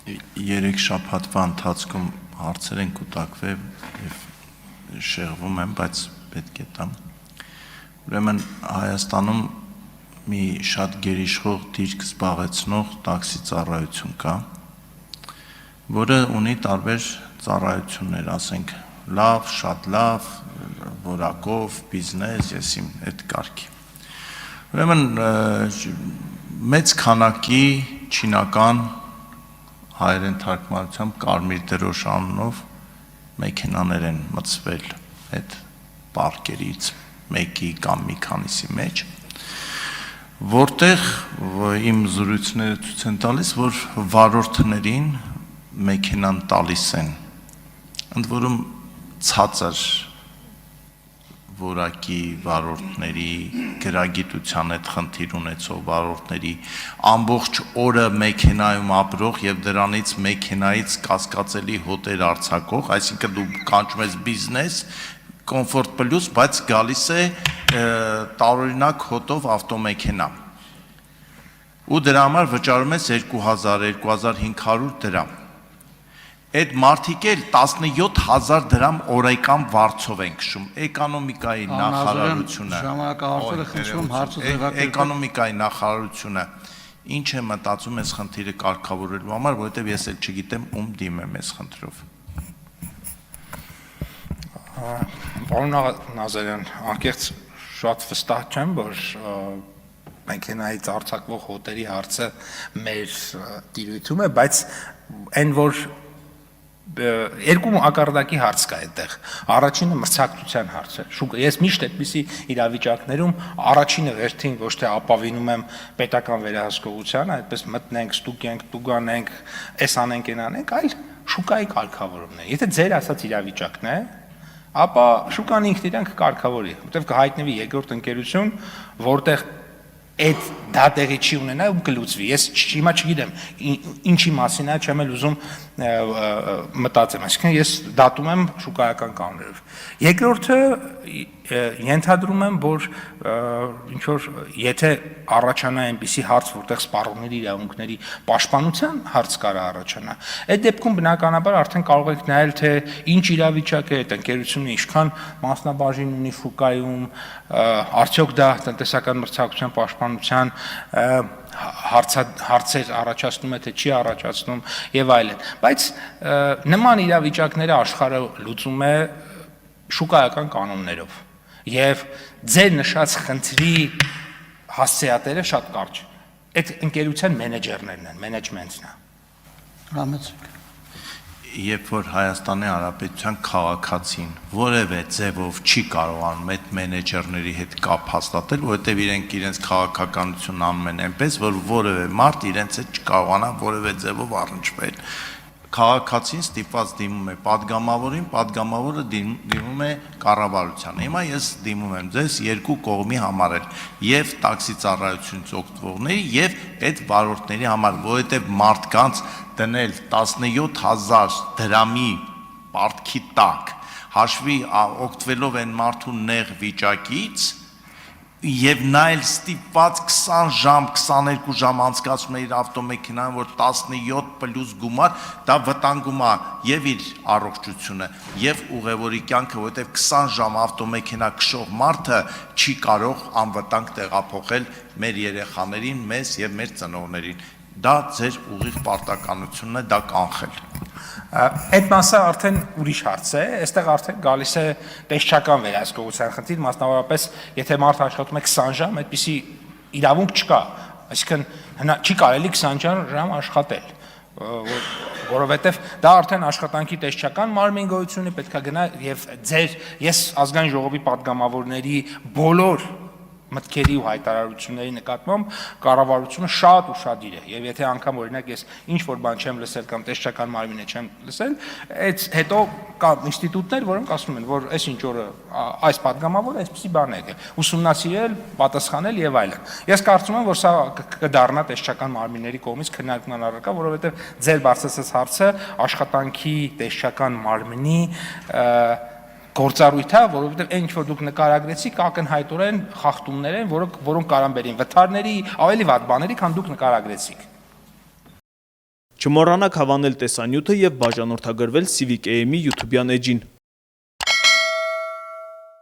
Երեք շաբաթվա ընթացքում հարցեր են կուտակվել եւ շեղվում են, բայց պետք է տամ։ Ուրեմն Հայաստանում մի շատ գերիշխող դիրք զբաղեցնող տաքսի ծառայություն կա, որը ունի տարբեր ծառայություններ, ասենք լավ, շատ լավ, որակով, բիզնես, եսիմ այդ կարգի։ Ուրեմն մեծ քանակի չինական հայերեն թարգմանությամբ կարմիր դրոշ անունով մեքենաներ են մտցվել այդ պարկերից մեկի կամ մի քանիսի մեջ, որտեղ իմ զրույցները ցույց են տալիս, որ վարորդներին մեքենան տալիս են, ընդ որում ցածր որակի վարորդների, գրագիտության հետ խնդիր ունեցող վարորդների, ամբողջ օրը մեքենայում ապրող եւ դրանից մեքենայից կասկածելի հոտեր արձակող, այսինքն դու կանչում ես բիզնես, կոմֆորտ պլյուս, բայց գալիս է տարօրինակ հոտով ավտոմեքենա։ Ու դրա համար վճարում ես 2000-2500 դրամ։ Այդ մարդիկ էլ 17,000 դրամ օրական վարձով են քշում, էկոնոմիկայի նախարարությունը, էկոնոմիկայի նախարարությունը ինչ է մտածում այս խնդիրը կարգավորելու համար, որովհետև ես էլ չգիտեմ ում դիմեմ այս խնդրով։ Պարոն Նազարյան, անկեղծ շատ վստահ չեմ, որ մեքենայից արձակվող հոտերի հարցը մեր տիրույթում է, բայց այն որ երկու ակարդակի հարց կա այդտեղ։ Առաջինը մրցակցության հարցը։ Ես միշտ այդպիսի իրավիճակներում առաջինը վերթին ոչ թե ապավինում եմ պետական վերահսկողությանը, այդպես մտնենք, ստուգենք, տուգանենք, էս անենք, այն անենք, այլ շուկայի կարգավորումն է։ Եթե ձեր ասած իրավիճակն է, ապա շուկան ինքն իրեն կկարգավորի, որտեղ կհայտնվի երկրորդ ընկերություն, որտեղ այդ դա տեղի չի ունենա ու կլուծվի։ Ես հիմա չգիտեմ ինչի մասին է, չեմ էլ ուզում մտածեմ, այսինքն ես դատում եմ շուկայական կանոններով։ Երկրորդը ենթադրում եմ, որ ինչ որ եթե առաջանա այնպիսի հարց, որտեղ սպառողների իրավունքների պաշտպանության հարց կարա առաջանա, այդ դեպքում բնականաբար արդեն կարող եք նայել, թե ինչ իրավիճակ է այդ ընկերությունը, ինչքան մասնաբաժին ունի շուկայում, արդյոք դա տնտեսական մրցակցության պաշտպանության հարցեր առաջացնում է, թե չի առաջացնում եւ այլն, բայց նման իրավիճակները աշխարհը լուծում է շուկայական կանոններով եւ ձեր նշած խնդրի հասցեատերը շատ կարճ այդ ընկերության մենեջերներն են, մենեջմենթն է։ Համեցեք։ Երբ որ Հայաստանի Հանրապետության քաղաքացին որևէ ձևով չի կարողանում այդ մենեջերների հետ կապ հաստատել, որովհետև իրենց քաղաքականությունն անում են այնպես, որ որևէ մարդ իրենց հետ չկարողանա որևէ ձևով առնչվել։ Քաղաքացին ստիպված դիմում է падգամավորին, падգամավորը դիմում է կառավարությանը։ Հիմա ես դիմում եմ ձեզ երկու կողմի համար էլ, եւ տաքսի ծառայությունից օգտվողների եւ այդ վարորդների համար, որովհետեւ մարդկանց դնել 17,000 դրամի պարտքի տակ, հաշվի օգտվելով են մարդու նեղ վիճակից, եւ նա էլ ստիպված 20 ժամ, 22 ժամ անցկացնում է իր ավտոմեքենան, որ 17 պլյուս գումար, դա վտանգում է եւ իր առողջությունը, եւ ուղևորի կյանքը, որովհետեւ 20 ժամ ավտոմեքենա քշող մարդը չի կարող անվտանգ տեղափոխել մեր երեխաներին, մեզ եւ մեր ծնողներին։ Դա ձեր ուղիղ պարտականությունն է, դա կանխել։ Այդ մասը արդեն ուրիշ հարց է, այստեղ արդեն գալիս է տեսչական վերահսկողության խնդիր, մասնավորապես եթե մարդ աշխատում է 20 ժամ, այդպիսի իրավունք չկա, այսինքն չի կարելի 20 ժամ աշխատել, որովհետև դա արդեն աշխատանքի տեսչական մարմին գոյությունը պետք է գնա եւ ես ազգային ժողովի պատգամավորների բոլոր մտքերի ու հայտարարությունների նկատմամբ կառավարությունը շատ ուշադիր է եւ եթե անգամ օրինակ ես ինչ որ բան չեմ լսել կամ տեսչական մարմինը չեմ լսել, այդ հետո կա ինստիտուտներ, որոնք ասում են, որ այս ինչ օրը այս падգամավորը այսպեսի բան է եկել, ուսումնասիրել, պատասխանել եւ այլն։ Ես կարծում եմ, որ սա կդառնա տեսչական մարմինների կողմից քննարկման առարկա, որովհետեւ ձեր բարձրացած հարցը աշխատանքի տեսչական մարմնի գործառույթ է, որովհետև այն ինչ որ դուք նկարագրեցիք, ակնհայտորեն խախտումներ են, որոնք կարան բերին վթարների, ավելի վատ բաների, քան դուք նկարագրեցիք։ Չմոռանաք հավանել տեսանյութը եւ բաժանորդագրվել Civic AM-ի YouTube-յան էջին։